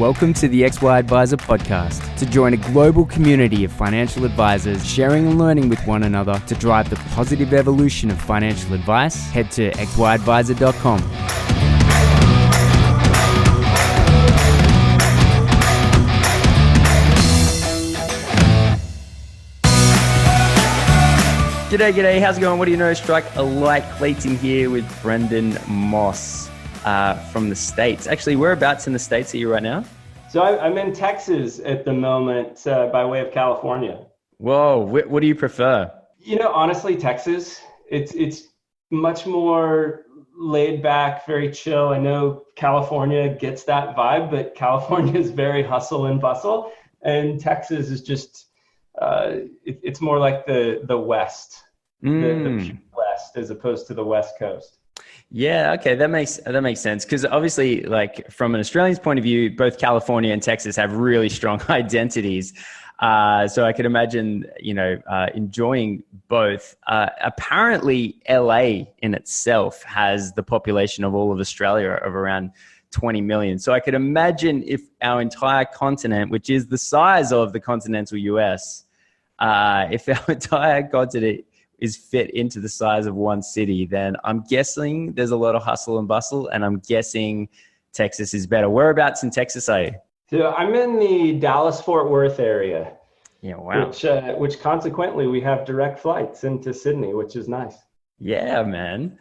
Welcome to the XY Advisor podcast. To join a global community of financial advisors sharing and learning with one another to drive the positive evolution of financial advice, head to xyadvisor.com. G'day, how's it going? What do you know? Strike a light. Clayton here with Brendan Moss from the States. Actually, whereabouts in the States are you right now? So I'm in Texas at the moment by way of California. Whoa, what do you prefer? You know, honestly, Texas, it's much more laid back, very chill. I know California gets that vibe, but California is very hustle and bustle. And Texas is just, it's more like the West, the West as opposed to the West Coast. Yeah, okay, that makes sense, because obviously, like, from an Australian's point of view, both California and Texas have really strong identities. So I could imagine, enjoying both. Apparently, LA in itself has the population of all of Australia of around 20 million. So I could imagine if our entire continent, which is the size of the continental US, if our entire continent is fit into the size of one city, then I'm guessing there's a lot of hustle and bustle, and I'm guessing Texas is better. Whereabouts in Texas are you? So I'm in the Dallas-Fort Worth area. Yeah, wow. Which consequently we have direct flights into Sydney, which is nice. Yeah, man.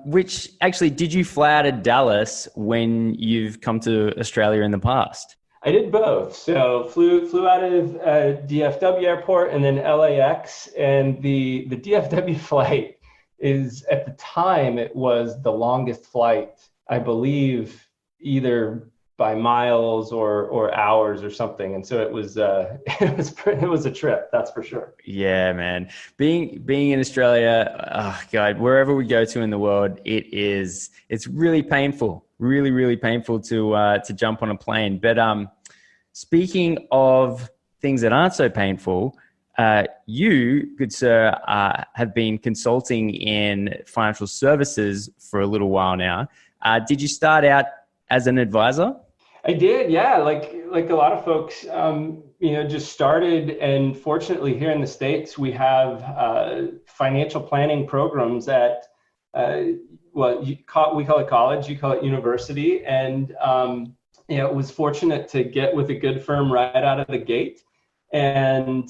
Which actually, did you fly out of Dallas when you've come to Australia in the past? I did both. So flew out of DFW airport and then LAX, and the DFW flight is, at the time, it was the longest flight, I believe, either by miles or hours or something. And so it was it was a trip, that's for sure. Yeah, man. Being in Australia, oh God, wherever we go to in the world, it's really painful. Really, really painful to jump on a plane. But speaking of things that aren't so painful, you, good sir, have been consulting in financial services for a little while now. Did you start out as an advisor? I did, yeah. Like a lot of folks, just started. And fortunately, here in the States, we have financial planning programs at we call it college, you call it university. And, was fortunate to get with a good firm right out of the gate. And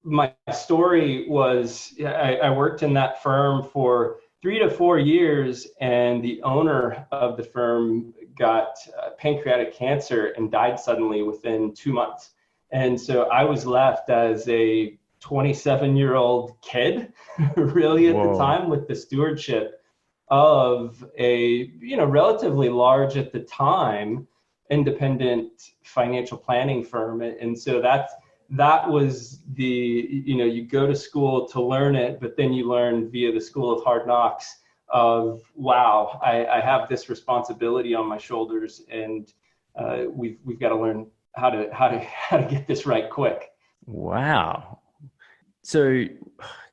my story was, I worked in that firm for 3 to 4 years, and the owner of the firm got pancreatic cancer and died suddenly within 2 months. And so I was left as a 27-year-old kid, really at the time, with the stewardship of a, relatively large at the time, independent financial planning firm. And so that was the, you go to school to learn it, but then you learn via the school of hard knocks of, wow, I have this responsibility on my shoulders, and we've got to learn how to get this right quick. Wow. So,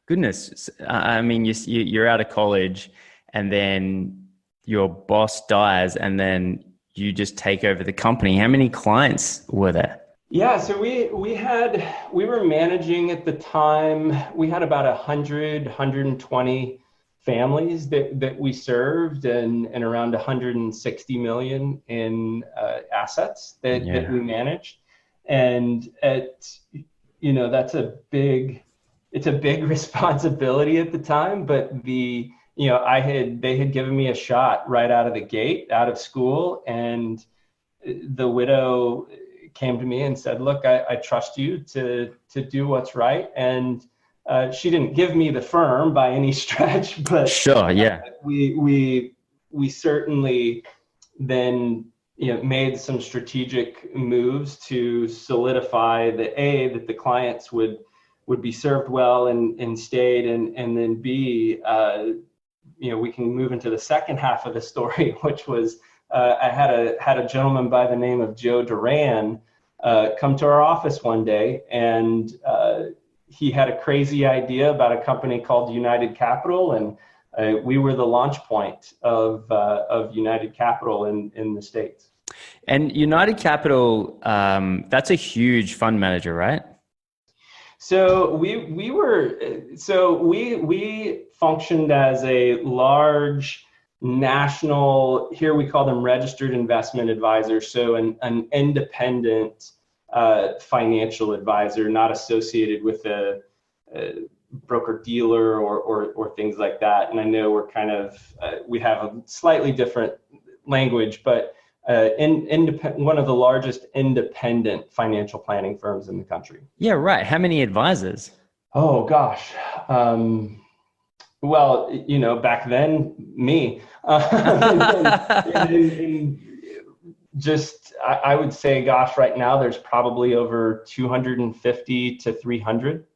goodness, I mean, you're out of college, and then your boss dies, and then you just take over the company. How many clients were there? Yeah, so we were managing at the time. We had about 120 families that we served, and around 160 million in assets that we managed. And it's a big responsibility at the time, but they had given me a shot right out of the gate, out of school. And the widow came to me and said, look, I trust you to do what's right. And she didn't give me the firm by any stretch, but sure, yeah. We certainly then made some strategic moves to solidify that the clients would be served well and stayed, and then B, we can move into the second half of the story, which was I had a gentleman by the name of Joe Duran come to our office one day, and he had a crazy idea about a company called United Capital, and we were the launch point of United Capital in the States. And United Capital, that's a huge fund manager, right? So we functioned as a large national, here we call them registered investment advisors, so an independent financial advisor, not associated with a broker dealer or things like that. And I know we're kind of we have a slightly different language, but one of the largest independent financial planning firms in the country. Yeah, right. How many advisors? Oh gosh. Well, back then, me. Just, I would say, gosh, right now there's probably over 250 to 300.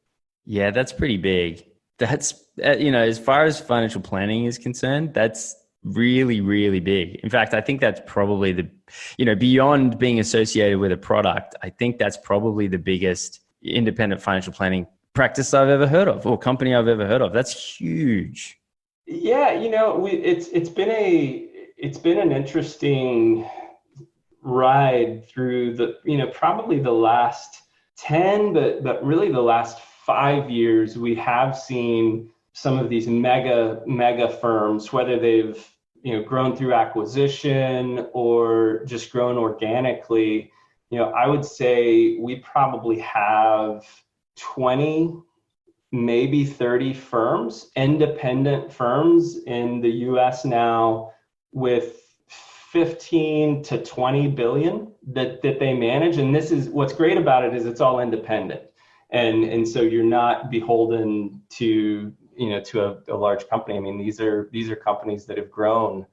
Yeah, that's pretty big. That's, as far as financial planning is concerned, that's really, really big. In fact, I think that's probably beyond being associated with a product, I think that's probably the biggest independent financial planning practice I've ever heard of, or company I've ever heard of. That's huge. Yeah, it's been an interesting ride through probably the last 10, but really the last 5 years, we have seen some of these mega firms, whether they've grown through acquisition or just grown organically. I would say we probably have 20, maybe 30 firms, independent firms in the US now, with 15 to 20 billion that they manage. And this is what's great about it, is it's all independent. And so you're not beholden to a large company. I mean, these are companies that have grown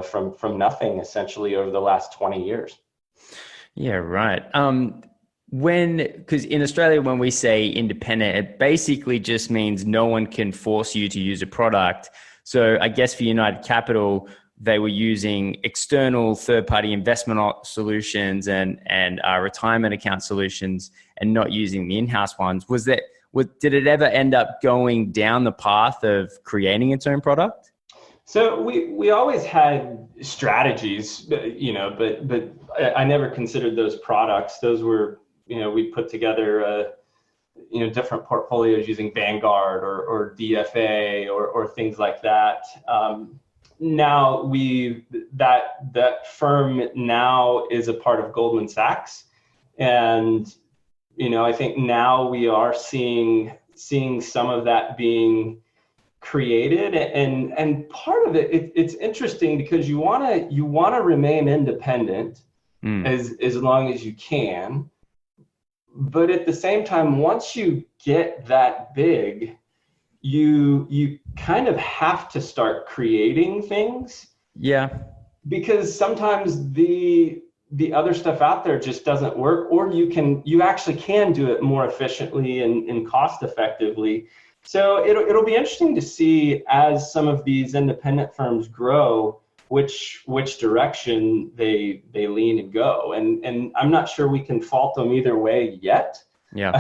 from nothing essentially over the last 20 years. Yeah, right. Because in Australia, when we say independent, it basically just means no one can force you to use a product. So I guess for United Capital, they were using external third-party investment solutions and retirement account solutions, and not using the in-house ones. Did it ever end up going down the path of creating its own product? So we always had strategies, but I never considered those products. Those were, we put together different portfolios using Vanguard or DFA or things like that. Now that firm now is a part of Goldman Sachs, and I think now we are seeing some of that being created, and part of it's interesting because you want to remain independent as long as you can, but at the same time, once you get that big, you kind of have to start creating things. Yeah. Because sometimes the other stuff out there just doesn't work, or you actually can do it more efficiently and cost effectively. So it'll be interesting to see, as some of these independent firms grow, which direction they lean and go. And I'm not sure we can fault them either way yet. Yeah.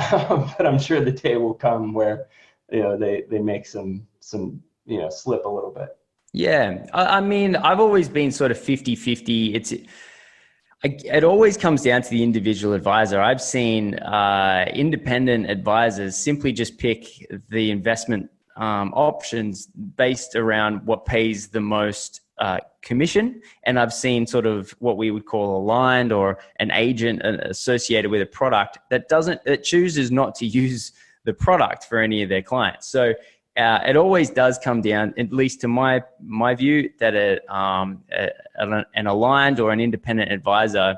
But I'm sure the day will come where they make some slip a little bit. Yeah. I mean, I've always been sort of 50-50. It always comes down to the individual advisor. I've seen independent advisors simply just pick the investment options based around what pays the most commission. And I've seen sort of what we would call aligned, or an agent associated with a product that chooses not to use the product for any of their clients. So it always does come down, at least to my view, that an aligned or an independent advisor,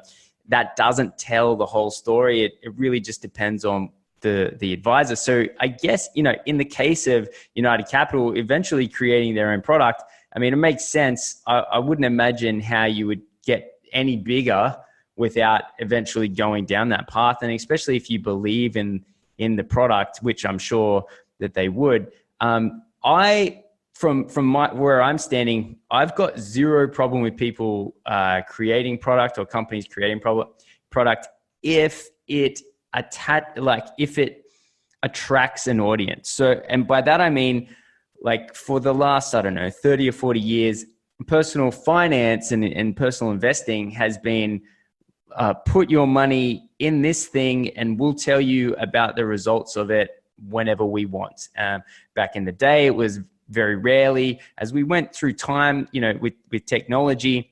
that doesn't tell the whole story. It really just depends on the advisor. So I guess, in the case of United Capital eventually creating their own product, I mean, it makes sense. I wouldn't imagine how you would get any bigger without eventually going down that path. And especially if you believe in the product, which I'm sure that they would. From where I'm standing, I've got zero problem with people creating product, or companies creating product if it attracts an audience. So, and by that I mean, like, for the last, I don't know, 30 or 40 years, personal finance and personal investing has been put your money in this thing and we'll tell you about the results of it whenever we want. Back in the day, it was very rarely. As we went through time, with technology,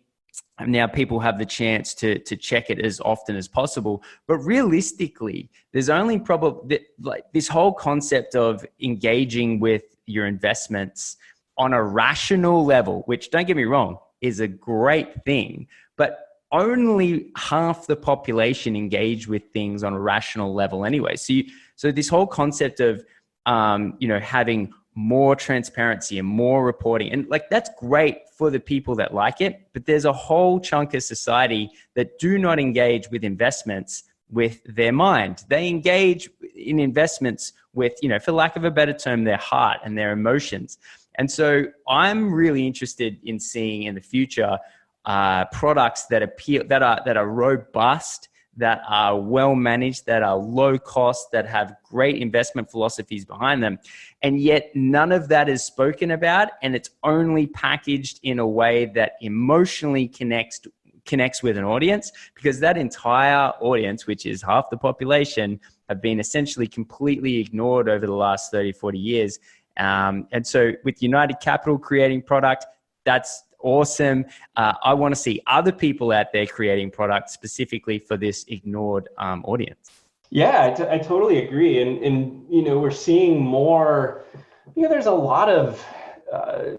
and now people have the chance to check it as often as possible. But realistically, there's only probably like this whole concept of engaging with your investments on a rational level, which, don't get me wrong, is a great thing, but only half the population engage with things on a rational level anyway. So this whole concept of having more transparency and more reporting, and like that's great for the people that like it, but there's a whole chunk of society that do not engage with investments with their mind. They engage in investments with, for lack of a better term, their heart and their emotions. And so I'm really interested in seeing in the future products that appeal, that are robust, that are well managed, that are low cost, that have great investment philosophies behind them. And yet none of that is spoken about, and it's only packaged in a way that emotionally connects with an audience, because that entire audience, which is half the population, have been essentially completely ignored over the last 30, 40 years. And so with United Capital creating product, that's awesome. I want to see other people out there creating products specifically for this ignored audience. Yeah, I totally agree. And we're seeing more, there's a lot of, a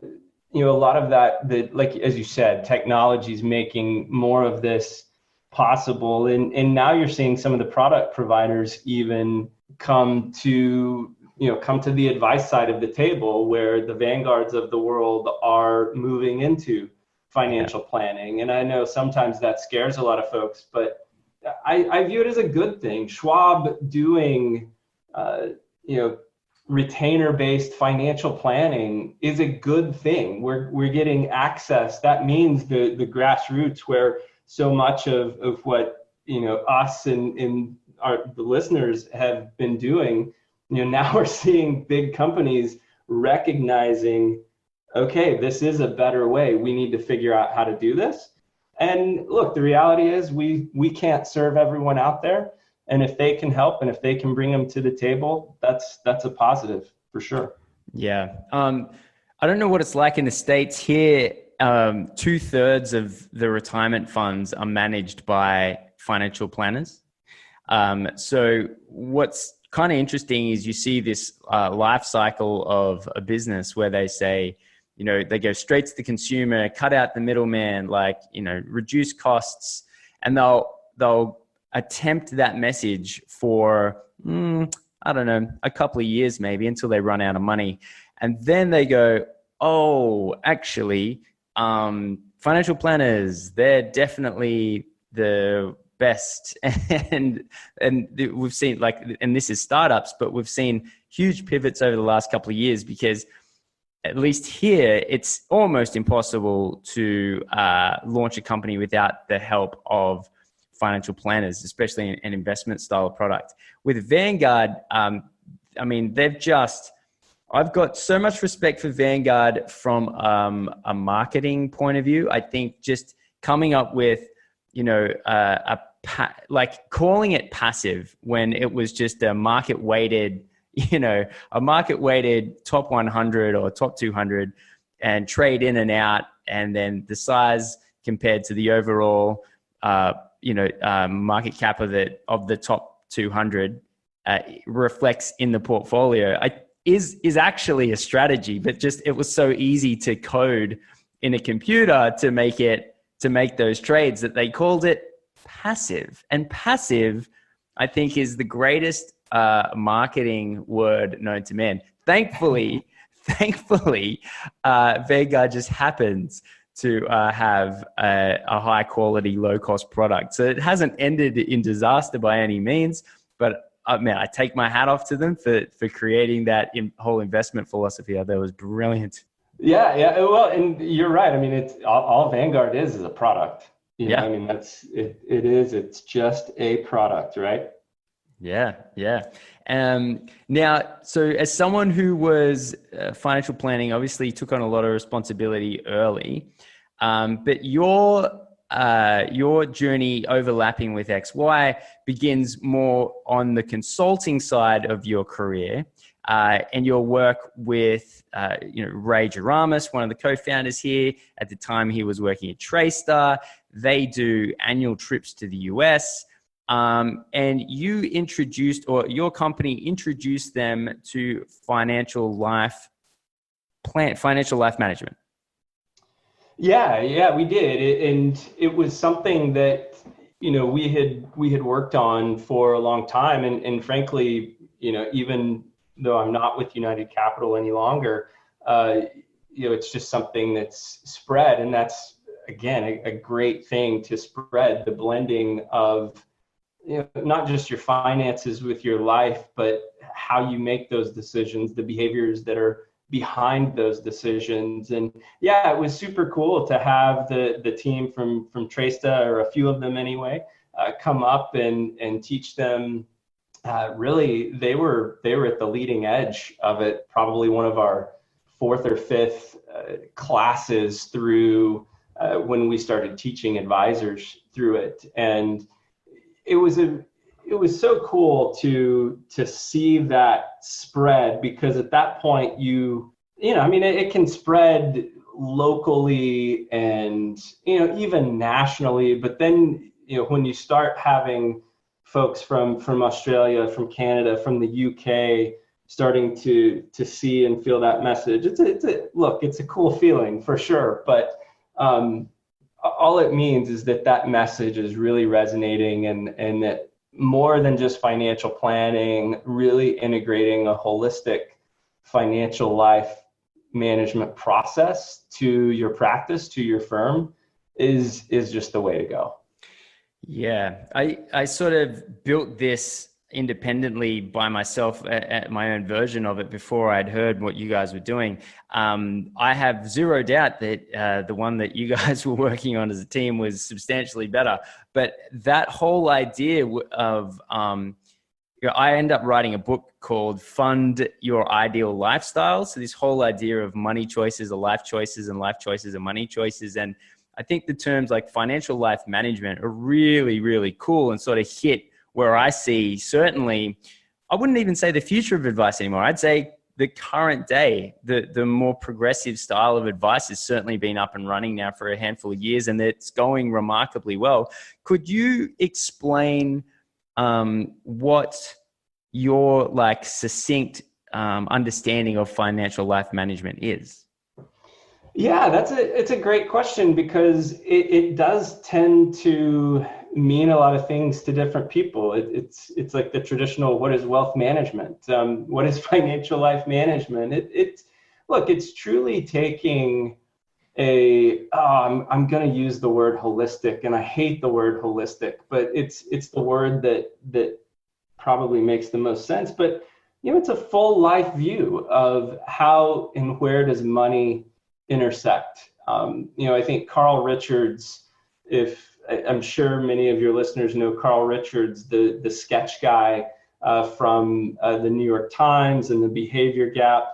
lot of that, like, as you said, technology is making more of this possible. And now you're seeing some of the product providers even come to the advice side of the table, where the Vanguards of the world are moving into financial planning. And I know sometimes that scares a lot of folks, but I view it as a good thing. Schwab doing, retainer-based financial planning is a good thing. We're getting access. That means the grassroots, where so much of what, us and the listeners have been doing, now we're seeing big companies recognizing, okay, this is a better way. We need to figure out how to do this. And look, the reality is we can't serve everyone out there. And if they can help and if they can bring them to the table, that's a positive for sure. Yeah. I don't know what it's like in the States here. 2/3 of the retirement funds are managed by financial planners. So what's kind of interesting is you see this life cycle of a business where they say, they go straight to the consumer, cut out the middleman, reduce costs, and they'll attempt that message for, I don't know, a couple of years maybe, until they run out of money. And then they go, oh, actually, financial planners, they're definitely the best. And we've seen, and this is startups, but we've seen huge pivots over the last couple of years, because at least here, it's almost impossible to launch a company without the help of financial planners, especially an investment style product. With Vanguard, I've got so much respect for Vanguard from a marketing point of view. I think just coming up with, calling it passive when it was just a market weighted top 100 or top 200 and trade in and out. And then the size compared to the overall, market cap of the top 200 reflects in the portfolio. Is actually a strategy, but just, it was so easy to code in a computer to make those trades that they called it passive. And passive, I think, is the greatest marketing word known to man. Thankfully, Vanguard just happens to have a high quality, low cost product. So it hasn't ended in disaster by any means, but I take my hat off to them for creating that whole investment philosophy. I thought it was brilliant. Yeah. Well, and you're right. It's all Vanguard is a product. That's it. It's just a product, right? Yeah. Now, so as someone who was financial planning, obviously took on a lot of responsibility early. But your journey overlapping with XY begins more on the consulting side of your career, and your work with Ray Jaramis, one of the co-founders here. At the time, he was working at TraceStar. They do annual trips to the US, and you introduced, or your company introduced them to financial life management. Yeah, we did, and it was something that we had worked on for a long time, and frankly, even though I'm not with United Capital any longer, it's just something that's spread, and that's again a great thing to spread the blending of not just your finances with your life, but how you make those decisions, the behaviors that are behind those decisions. And yeah, it was super cool to have the team from TraceStar, or a few of them anyway, come up and teach them. Really, they were at the leading edge of it, probably one of our fourth or fifth classes through when we started teaching advisors through it. And it was so cool to see that spread, because at that point it can spread locally and even nationally, but then when you start having folks from Australia, from Canada, from the UK starting to see and feel that message, it's a cool feeling for sure, but all it means is that message is really resonating, and that more than just financial planning, really integrating a holistic financial life management process to your practice, to your firm, is just the way to go. Yeah, I sort of built this independently by myself at my own version of it before I'd heard what you guys were doing. I have zero doubt that the one that you guys were working on as a team was substantially better. But that whole idea of, I end up writing a book called Fund Your Ideal Lifestyle. So this whole idea of money choices are life choices, and life choices are money choices. And I think the terms like financial life management are really, really cool and sort of hit where I see, certainly, I wouldn't even say the future of advice anymore. I'd say the current day, the more progressive style of advice has certainly been up and running now for a handful of years, and it's going remarkably well. Could you explain what your succinct understanding of financial life management is? Yeah, it's a great question, because it does tend to mean a lot of things to different people. It's like the traditional, what is wealth management? What is financial life management? It's truly taking I'm going to use the word holistic, and I hate the word holistic, but it's the word that probably makes the most sense. But it's a full life view of how and where does money intersect. I think Carl Richards, I'm sure many of your listeners know Carl Richards, the sketch guy from the New York Times and the Behavior Gap.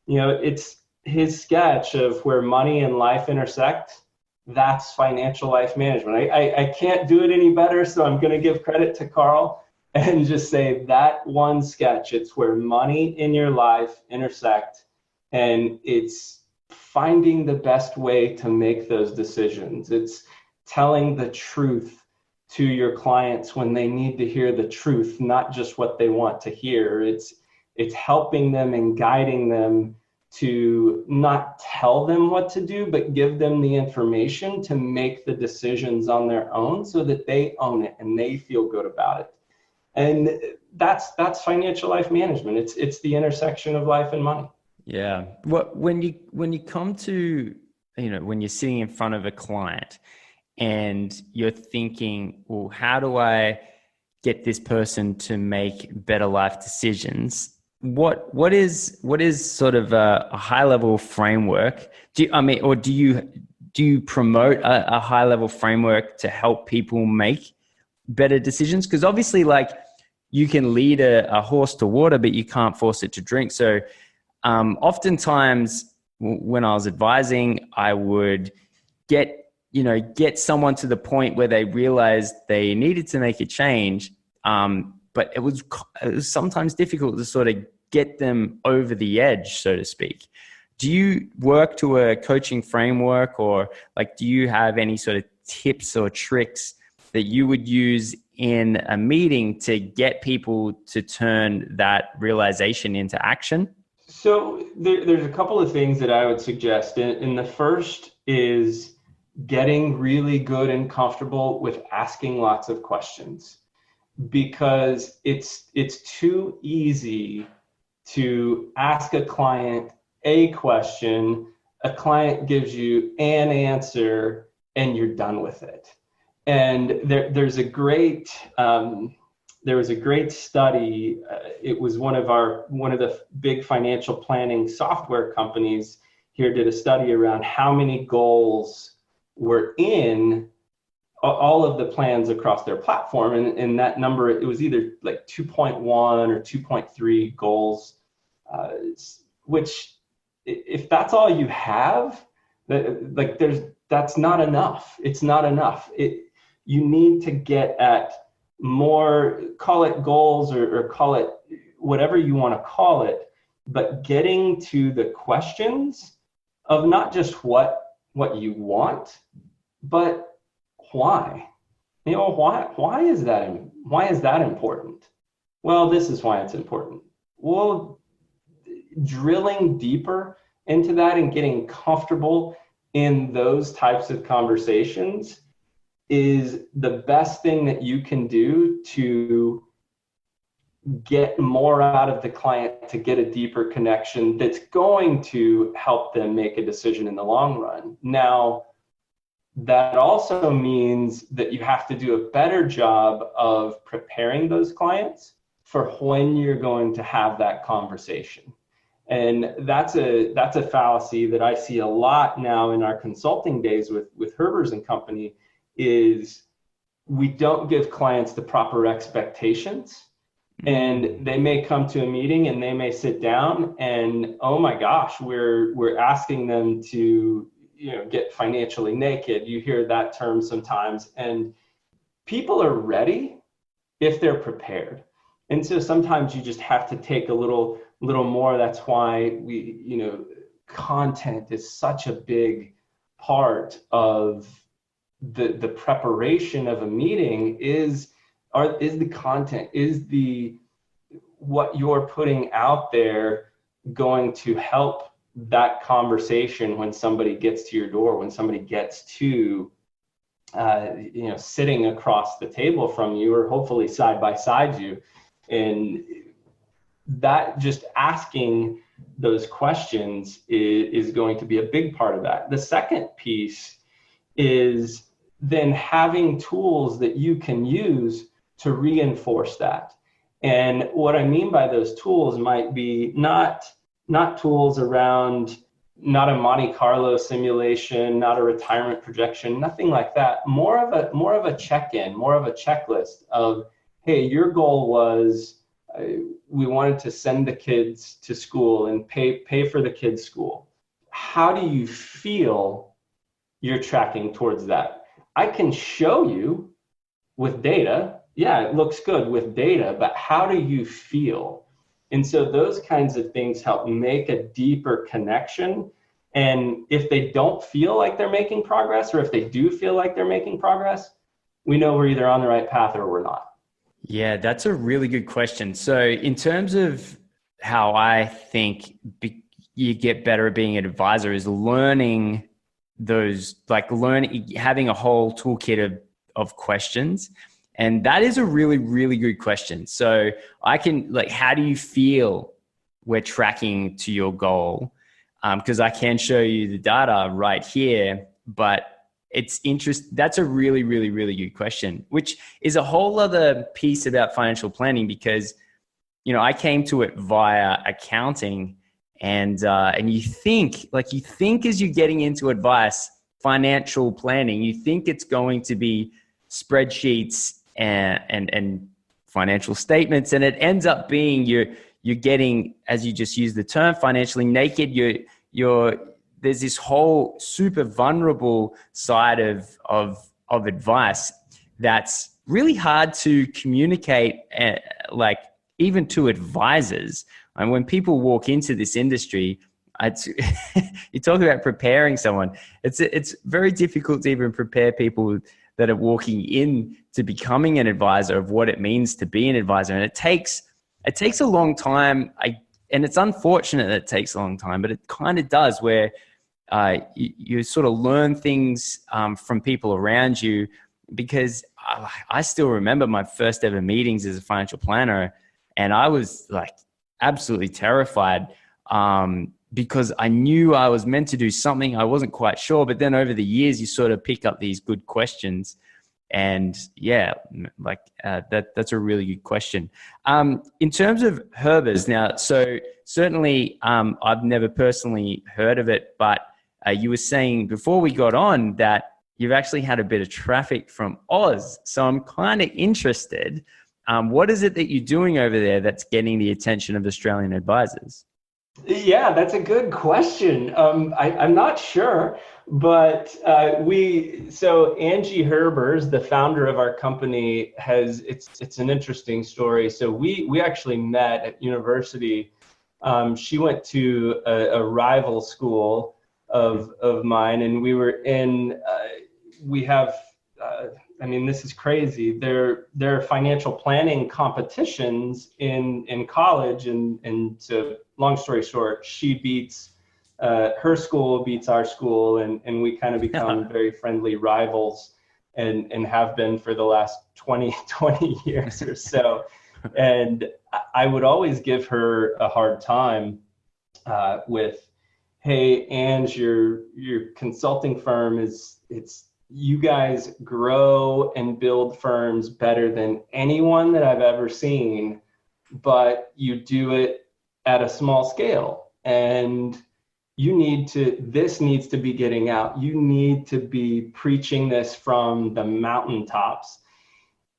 It's his sketch of where money and life intersect. That's financial life management. I can't do it any better, so I'm going to give credit to Carl and just say that one sketch, it's where money in your life intersect, and it's finding the best way to make those decisions. It's telling the truth to your clients when they need to hear the truth, not just what they want to hear. It's helping them and guiding them to not tell them what to do, but give them the information to make the decisions on their own so that they own it and they feel good about it. And that's financial life management. It's the intersection of life and money. Yeah. When you come to, when you're sitting in front of a client and you're thinking, well, how do I get this person to make better life decisions? What is sort of a high level framework? Do you promote a high level framework to help people make better decisions? Because obviously, you can lead a horse to water, but you can't force it to drink. So oftentimes when I was advising, I would get someone to the point where they realized they needed to make a change. But it was sometimes difficult to sort of get them over the edge, so to speak. Do you work to a coaching framework, or like, do you have any sort of tips or tricks that you would use in a meeting to get people to turn that realization into action? So there's a couple of things that I would suggest. And the first is getting really good and comfortable with asking lots of questions, because it's too easy to ask a client a question, a client gives you an answer, and you're done with it. And there was a great study. It was one of the big financial planning software companies here did a study around how many goals were in all of the plans across their platform. And that number, it was either like 2.1 or 2.3 goals, which if that's all you have, that's not enough. It's not enough. You need to get at more, call it goals or call it whatever you want to call it, but getting to the questions of not just what you want, but why. Why is that important? Well, this is why it's important. Well, drilling deeper into that and getting comfortable in those types of conversations is the best thing that you can do to get more out of the client, to get a deeper connection that's going to help them make a decision in the long run. Now, that also means that you have to do a better job of preparing those clients for when you're going to have that conversation. And that's a fallacy that I see a lot now in our consulting days with Herbers and Company, is we don't give clients the proper expectations. And they may come to a meeting and they may sit down and, oh my gosh, we're asking them to, get financially naked. You hear that term sometimes, and people are ready if they're prepared. And so sometimes you just have to take a little more. That's why content is such a big part of the preparation of a meeting. Is the content, what you're putting out there going to help that conversation when somebody gets to your door, when somebody gets to sitting across the table from you, or hopefully side by side you. And that, just asking those questions is going to be a big part of that. The second piece is then having tools that you can use to reinforce that. And what I mean by those tools might be not tools around, not a Monte Carlo simulation, not a retirement projection, nothing like that. More of a check-in, more of a checklist of, hey, your goal was we wanted to send the kids to school and pay for the kids' school. How do you feel you're tracking towards that? I can show you with data. Yeah, it looks good with data, but how do you feel? And so those kinds of things help make a deeper connection. And if they don't feel like they're making progress, or if they do feel like they're making progress, we know we're either on the right path or we're not. Yeah, that's a really good question. So in terms of how I think you get better at being an advisor is learning those, having a whole toolkit of questions. And that is a really, really good question. So I can, how do you feel we're tracking to your goal? Because I can show you the data right here, but it's that's a really, really, really good question, which is a whole other piece about financial planning, because, I came to it via accounting, and you think as you're getting into advice, financial planning, you think it's going to be spreadsheets and financial statements, and it ends up being you're getting, as you just used the term, financially naked. You're there's this whole super vulnerable side of advice that's really hard to communicate, like even to advisors. And when people walk into this industry, you talk about preparing someone. It's very difficult to even prepare people that are walking in to becoming an advisor of what it means to be an advisor. And it takes a long time. And it's unfortunate that it takes a long time, but it kind of does, where you sort of learn things from people around you. Because I still remember my first ever meetings as a financial planner, and I was like absolutely terrified because I knew I was meant to do something. I wasn't quite sure, but then over the years, you sort of pick up these good questions. And yeah, like that's a really good question. In terms of Herbers now, so certainly I've never personally heard of it, but you were saying before we got on that you've actually had a bit of traffic from Oz. So I'm kind of interested. What is it that you're doing over there that's getting the attention of Australian advisors? Yeah, that's a good question. I'm not sure, but so Angie Herbers, the founder of our company, it's an interesting story. So we actually met at university. She went to a rival school of mine, and we were in. We have. I mean, this is crazy. There are financial planning competitions in college, and so long story short, she beats her school beats our school, and we kind of become very friendly rivals, and have been for the last 20 years or so. And I would always give her a hard time with, hey, Ange, your consulting firm you guys grow and build firms better than anyone that I've ever seen, but you do it at a small scale. And this needs to be getting out. You need to be preaching this from the mountaintops.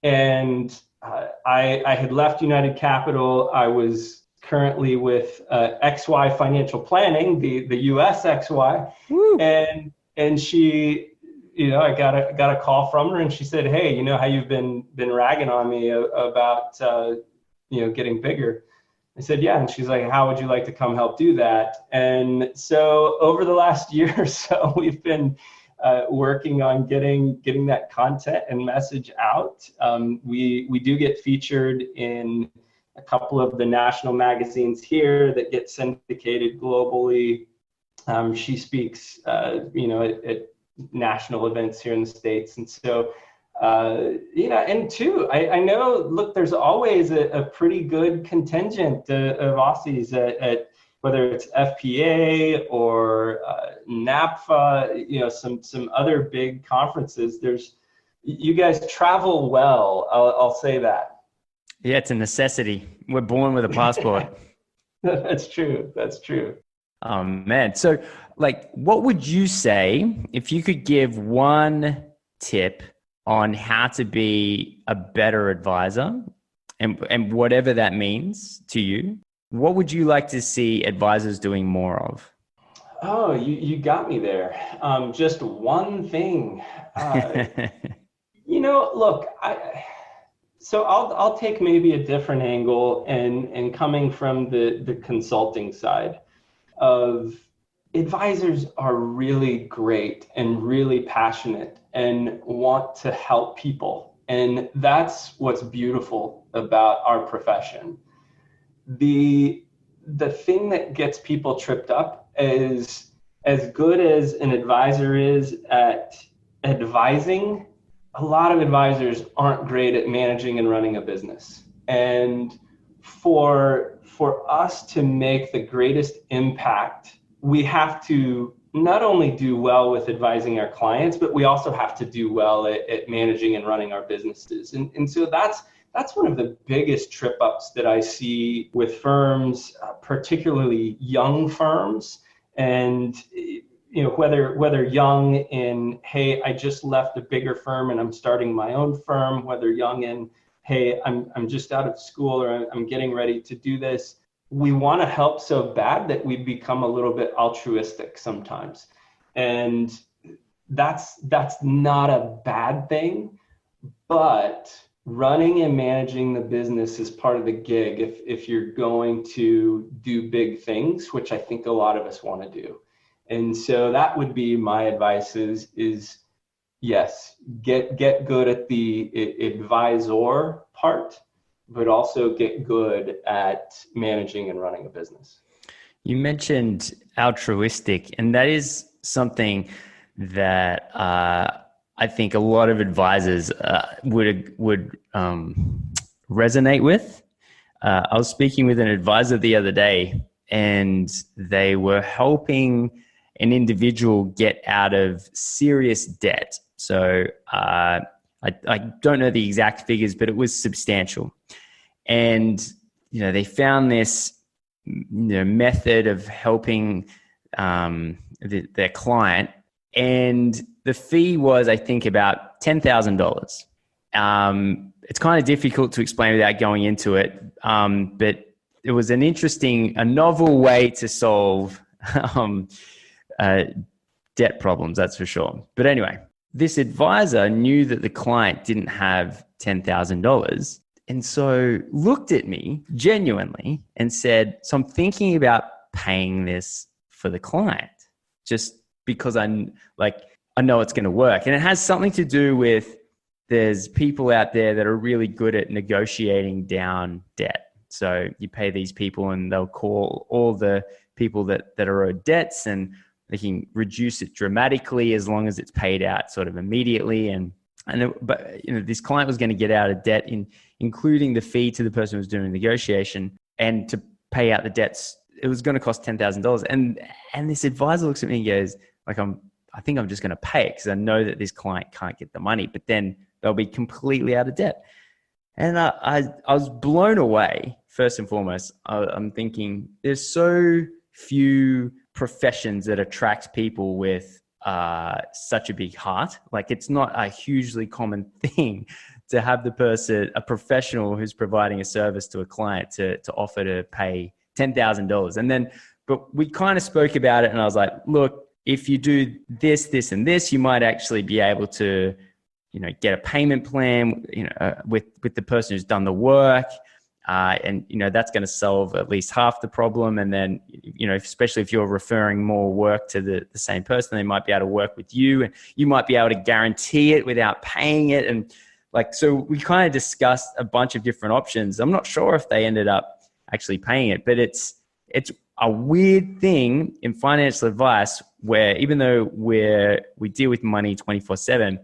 And I had left United Capital. I was currently with XY Financial Planning, the US XY. Woo. And she, I got a call from her, and she said, hey, how you've been ragging on me about, getting bigger. I said, yeah. And she's like, how would you like to come help do that? And so over the last year or so, we've been working on getting that content and message out. We do get featured in a couple of the national magazines here that get syndicated globally. She speaks, at national events here in the States. And so, and two, I know, look, there's always a pretty good contingent of Aussies at whether it's FPA or NAPFA, some other big conferences. You guys travel well, I'll say that. Yeah, it's a necessity. We're born with a passport. That's true. Oh, man. So, what would you say if you could give one tip on how to be a better advisor, and whatever that means to you? What would you like to see advisors doing more of? Oh, you got me there. Just one thing. Look, so I'll take maybe a different angle, and coming from the consulting side of advisors are really great and really passionate and want to help people. And that's what's beautiful about our profession. The thing that gets people tripped up is, as good as an advisor is at advising, a lot of advisors aren't great at managing and running a business. And for us to make the greatest impact, we have to not only do well with advising our clients, but we also have to do well at managing and running our businesses. And so that's one of the biggest trip ups that I see with firms, particularly young firms. And whether young in, hey, I just left a bigger firm and I'm starting my own firm, whether young in, hey, I'm just out of school or I'm getting ready to do this. we want to help so bad that we become a little bit altruistic sometimes. And that's not a bad thing, but running and managing the business is part of the gig if you're going to do big things, which I think a lot of us want to do. And so that would be my advice is yes, get good at the advisor part, but also get good at managing and running a business. You mentioned altruistic, and that is something that I think a lot of advisors would resonate with. I was speaking with an advisor the other day, and they were helping an individual get out of serious debt. So I don't know the exact figures, but it was substantial. And they found this method of helping their client, and the fee was, I think, about $10,000. It's kind of difficult to explain without going into it, but it was a novel way to solve debt problems, that's for sure. But anyway, this advisor knew that the client didn't have $10,000, and so looked at me genuinely and said, so I'm thinking about paying this for the client just because I know it's going to work. And it has something to do with, there's people out there that are really good at negotiating down debt. So you pay these people and they'll call all the people that are owed debts, and they can reduce it dramatically as long as it's paid out sort of immediately. But this client was going to get out of debt, including the fee to the person who was doing the negotiation, and to pay out the debts, it was going to cost $10,000. And this advisor looks at me and goes, I think I'm just going to pay it because I know that this client can't get the money, but then they'll be completely out of debt. And I was blown away. First and foremost, I'm thinking there's so few professions that attract people with such a big heart. Like, it's not a hugely common thing to have a professional who's providing a service to a client to offer to pay $10,000. But we kind of spoke about it, and I was like, look, if you do this, this, and this, you might actually be able to, get a payment plan, with the person who's done the work. And that's going to solve at least half the problem. And then, especially if you're referring more work to the same person, they might be able to work with you, and you might be able to guarantee it without paying it. And so we kind of discussed a bunch of different options. I'm not sure if they ended up actually paying it, but it's a weird thing in financial advice where, even though we deal with money 24/7,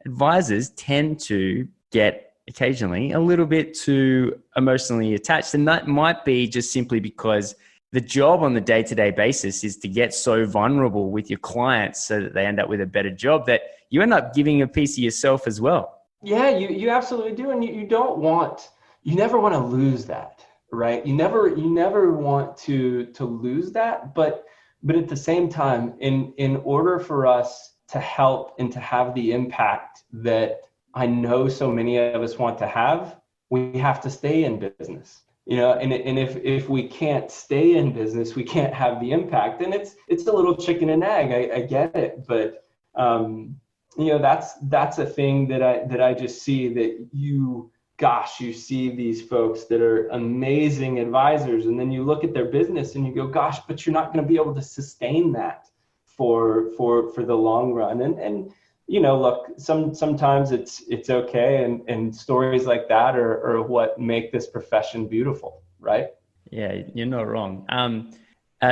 advisors tend to get occasionally a little bit too emotionally attached. And that might be just simply because the job on the day-to-day basis is to get so vulnerable with your clients so that they end up with a better job, that you end up giving a piece of yourself as well. Yeah, you absolutely do. And you never want to lose that, right? You never want to lose that. But at the same time, in order for us to help and to have the impact that I know so many of us want to have, we have to stay in business, and if we can't stay in business, we can't have the impact. And it's a little chicken and egg. I get it, but that's a thing that I just see, that you see these folks that are amazing advisors, and then you look at their business and you go, gosh, but you're not going to be able to sustain that for the long run. And look, sometimes it's okay, and stories like that are what make this profession beautiful, right? Yeah, you're not wrong.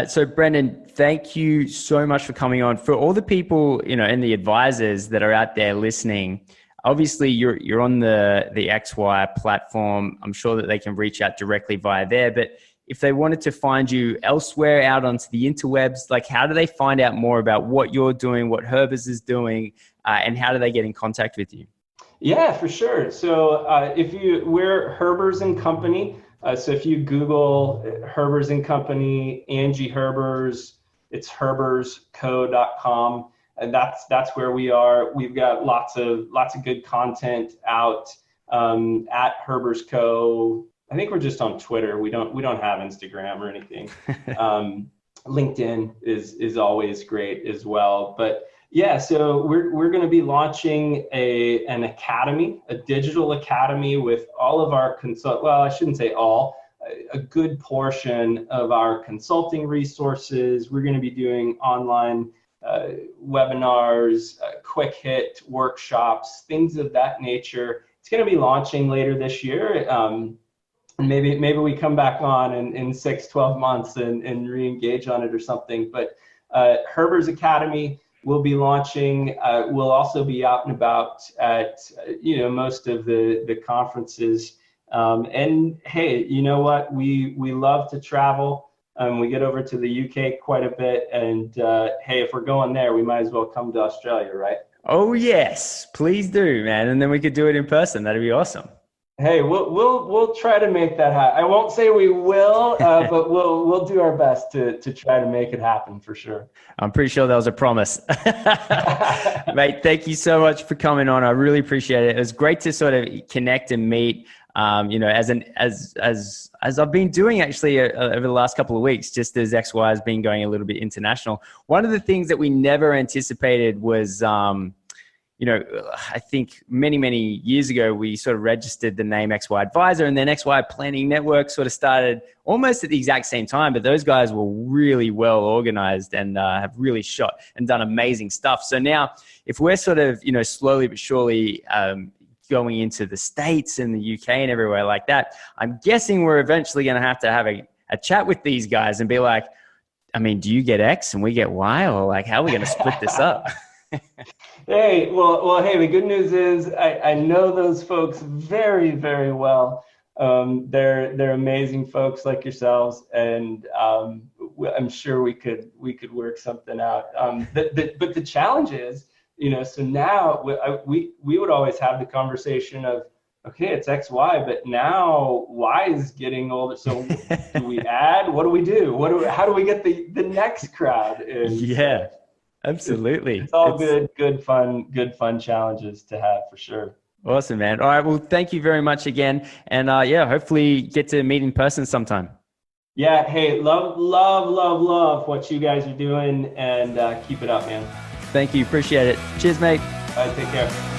So Brendan, thank you so much for coming on. For all the people, and the advisors that are out there listening, obviously you're on the XY platform. I'm sure that they can reach out directly via there, but if they wanted to find you elsewhere out onto the interwebs, how do they find out more about what you're doing, what Herbers is doing, and how do they get in contact with you? Yeah, for sure. So we're Herbers and Company. So if you Google Herbers and Company, Angie Herbers, it's herbersco.com. And that's where we are. We've got lots of good content out at Herbers Co. I think we're just on Twitter. We don't have Instagram or anything. LinkedIn is always great as well. But yeah, so we're going to be launching an academy, a digital academy with all of our well, I shouldn't say all, a good portion of our consulting resources. We're going to be doing online webinars, quick hit workshops, things of that nature. It's going to be launching later this year. Maybe we come back on in 6-12 months and re-engage on it or something. But Herber's Academy will be launching. We'll also be out and about at most of the conferences. And hey, you know what? We love to travel. We get over to the UK quite a bit. And hey, if we're going there, we might as well come to Australia, right? Oh yes, please do, man. And then we could do it in person. That'd be awesome. Hey, we'll try to make that happen. I won't say we will, but we'll do our best to try to make it happen for sure. I'm pretty sure that was a promise. Mate, thank you so much for coming on. I really appreciate it. It was great to sort of connect and meet. As I've been doing actually over the last couple of weeks, just as XY has been going a little bit international. One of the things that we never anticipated was, I think many years ago, we sort of registered the name XY Advisor, and then XY Planning Network sort of started almost at the exact same time. But those guys were really well organized and have really shot and done amazing stuff. So now if we're sort of, slowly but surely, going into the States and the UK and everywhere like that, I'm guessing we're eventually going to have a chat with these guys and be like, I mean, do you get X and we get Y, or like, how are we going to split this up? Hey, well, hey, the good news is I know those folks very, very well. They're amazing folks like yourselves, and I'm sure we could work something out. But the challenge is, so now we would always have the conversation of, okay, it's XY, but now Y is getting older. So do we add? What do we do? How do we get the next crowd in? Yeah, absolutely. It's all good fun challenges to have for sure. Awesome, man. All right. Well, thank you very much again. And hopefully get to meet in person sometime. Yeah. Hey, love what you guys are doing, and keep it up, man. Thank you. Appreciate it. Cheers, mate. All right, take care.